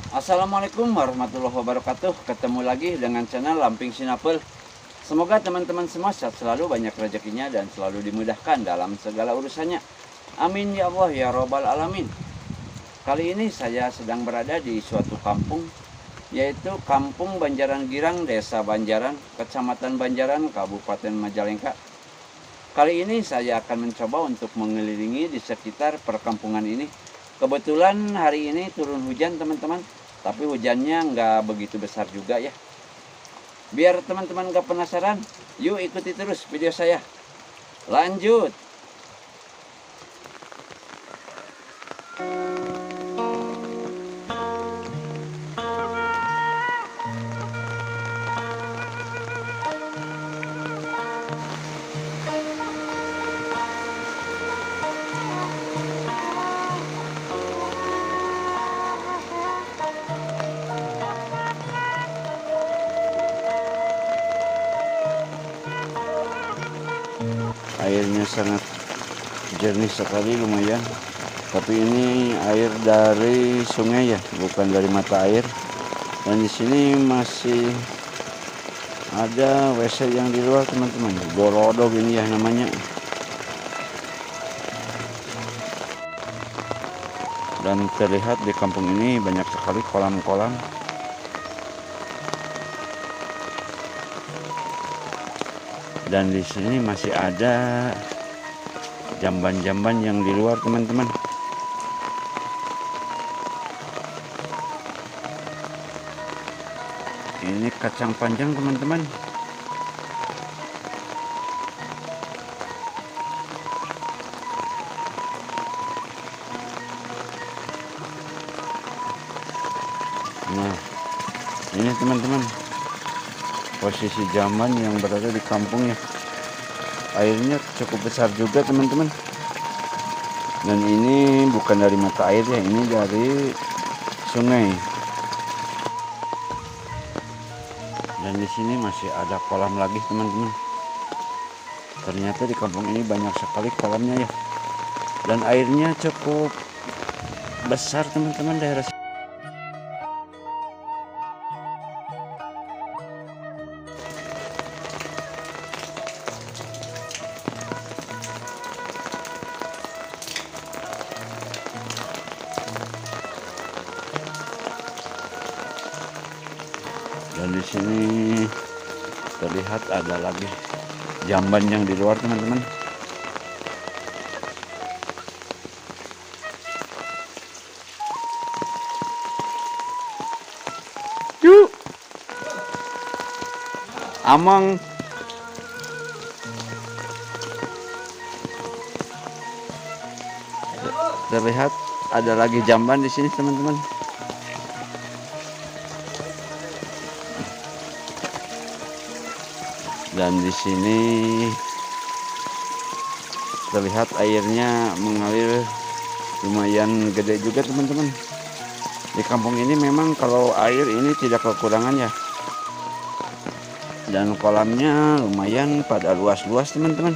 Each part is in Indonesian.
Assalamualaikum warahmatullahi wabarakatuh. Ketemu lagi dengan channel Lamping Sinapel. Semoga teman-teman semua sehat selalu, banyak rezekinya, dan selalu dimudahkan dalam segala urusannya. Amin ya Allah ya Rabbal Alamin. Kali ini saya sedang berada di suatu kampung, yaitu Kampung Banjaran Girang, Desa Banjaran, Kecamatan Banjaran, Kabupaten Majalengka. Kali ini saya akan mencoba untuk mengelilingi di sekitar perkampungan ini. Kebetulan hari ini turun hujan teman-teman, tapi hujannya nggak begitu besar juga ya. Biar teman-teman nggak penasaran, yuk ikuti terus video saya. Lanjut. Airnya sangat jernih sekali, lumayan. Tapi ini air dari sungai ya, bukan dari mata air. Dan di sini masih ada WC yang di luar teman-teman, gorodog ini ya namanya. Dan terlihat di kampung ini banyak sekali kolam-kolam. Dan di sini masih ada jamban-jamban yang di luar teman-teman. Ini kacang panjang teman-teman. Nah, ini teman-teman, posisi jamban yang berada di kampung ya. Airnya cukup besar juga teman-teman. Dan ini bukan dari mata air ya, ini dari sungai. Dan di sini masih ada kolam lagi teman-teman. Ternyata di kampung ini banyak sekali kolamnya ya. Dan airnya cukup besar teman-teman daerah sini. Dan di sini terlihat ada lagi jamban yang di luar teman-teman. Yuk, Amang. Terlihat ada lagi jamban di sini teman-teman. Dan di sini terlihat airnya mengalir lumayan gede juga teman-teman. Di kampung ini memang kalau air ini tidak kekurangan ya. Dan kolamnya lumayan pada luas-luas teman-teman.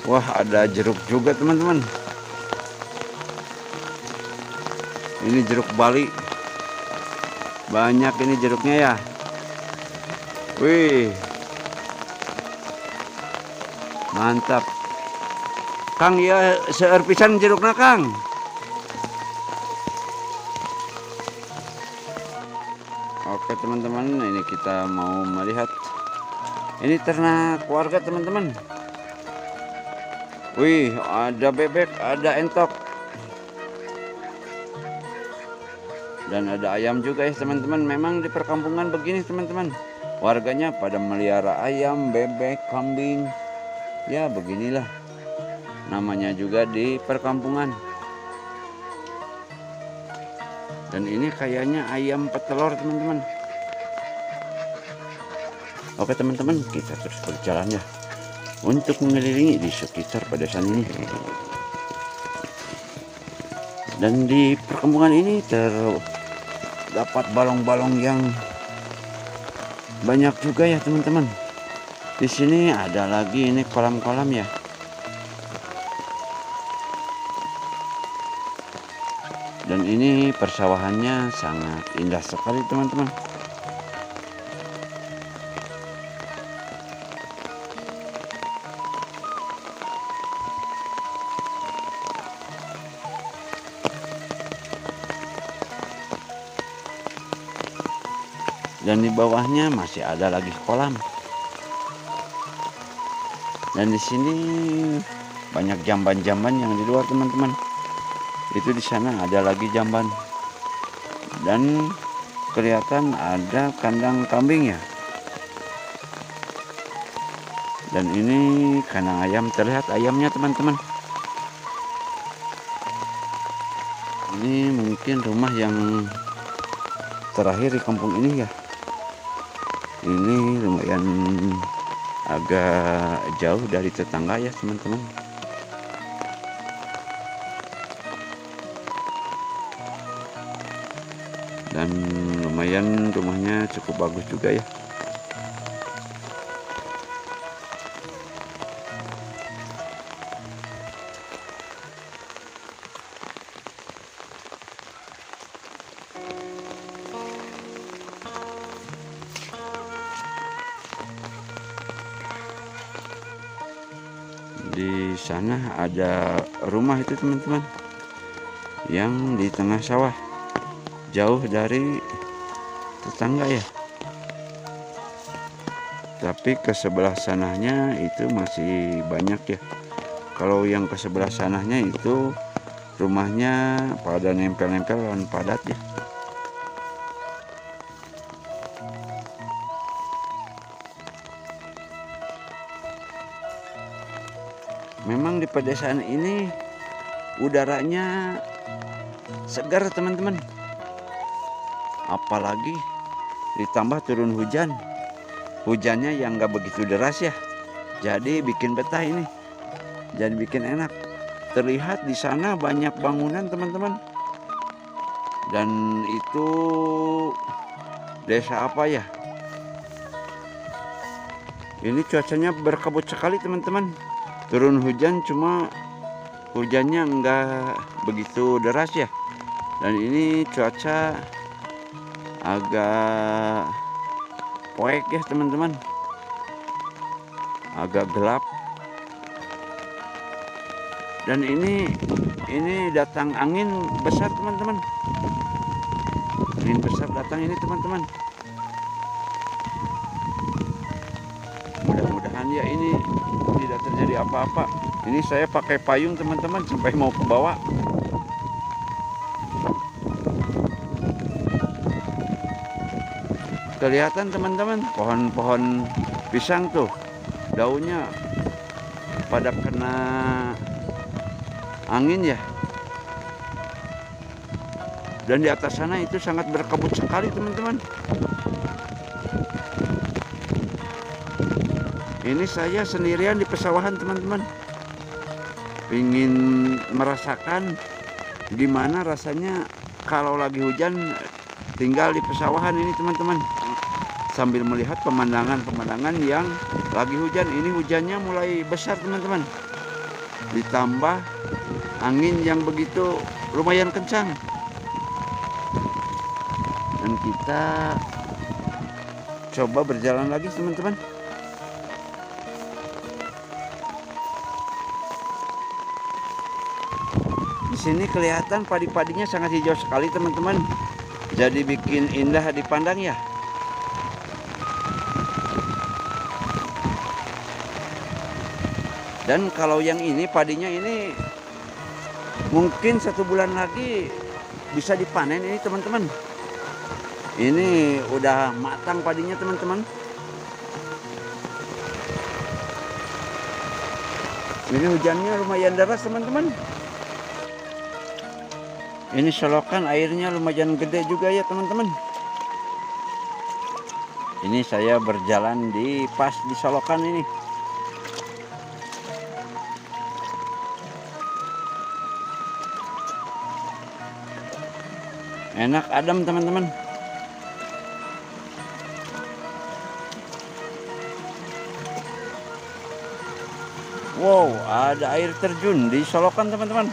Wah, ada jeruk juga teman-teman. Ini jeruk Bali. Banyak ini jeruknya ya. Wih, mantap Kang, ya seueur pisan jerukna Kang. Oke teman-teman, ini kita mau melihat ini ternak warga teman-teman. Wih, ada bebek, ada entok, dan ada ayam juga ya teman-teman. Memang di perkampungan begini teman-teman, warganya pada melihara ayam, bebek, kambing. Ya beginilah namanya juga di perkampungan. Dan ini kayaknya ayam petelur teman-teman. Oke teman-teman, kita terus berjalan ya untuk mengelilingi di sekitar pedesaan ini. Dan di perkampungan ini terdapat balong-balong yang banyak juga ya teman-teman. Di sini ada lagi ini kolam-kolam ya. Dan ini persawahannya sangat indah sekali teman-teman. Dan di bawahnya masih ada lagi kolam. Dan di sini banyak jamban-jamban yang di luar teman-teman. Itu di sana ada lagi jamban. Dan kelihatan ada kandang kambing ya. Dan ini kandang ayam, terlihat ayamnya teman-teman. Ini mungkin rumah yang terakhir di kampung ini ya. Ini lumayan agak jauh dari tetangga ya teman-teman. Dan lumayan rumahnya cukup bagus juga ya. Di sana ada rumah itu teman-teman, yang di tengah sawah, jauh dari tetangga ya. Tapi ke sebelah sananya itu masih banyak ya. Kalau yang ke sebelah sananya itu rumahnya pada nempel-nempel dan padat ya. Memang di pedesaan ini udaranya segar teman-teman. Apalagi ditambah turun hujan. Hujannya yang gak begitu deras ya. Jadi bikin betah ini. Jadi bikin enak. Terlihat di sana banyak bangunan teman-teman. Dan itu desa apa ya? Ini cuacanya berkabut sekali teman-teman. Turun hujan, cuma hujannya enggak begitu deras ya. Dan ini cuaca agak poek ya teman-teman, agak gelap. Dan ini datang angin besar teman-teman. Angin besar datang ini teman-teman. Mudah-mudahan ya ini tidak terjadi apa-apa. Ini saya pakai payung teman-teman sampai mau ke bawah. Kelihatan teman-teman pohon-pohon pisang tuh, daunnya pada kena angin ya. Dan di atas sana itu sangat berkabut sekali teman-teman. Ini saya sendirian di pesawahan teman-teman. Ingin merasakan gimana rasanya kalau lagi hujan tinggal di pesawahan ini teman-teman. Sambil melihat pemandangan-pemandangan yang lagi hujan. Ini hujannya mulai besar teman-teman. Ditambah angin yang begitu lumayan kencang. Dan kita coba berjalan lagi teman-teman. Di sini kelihatan padi-padinya sangat hijau sekali teman-teman. Jadi bikin indah dipandang ya. Dan kalau yang ini padinya ini mungkin 1 bulan lagi bisa dipanen ini teman-teman. Ini udah matang padinya teman-teman. Ini hujannya lumayan deras teman-teman. Ini selokan airnya lumayan gede juga ya teman-teman. Ini saya berjalan di pas di selokan ini. Enak adem teman-teman. Wow, ada air terjun di selokan teman-teman.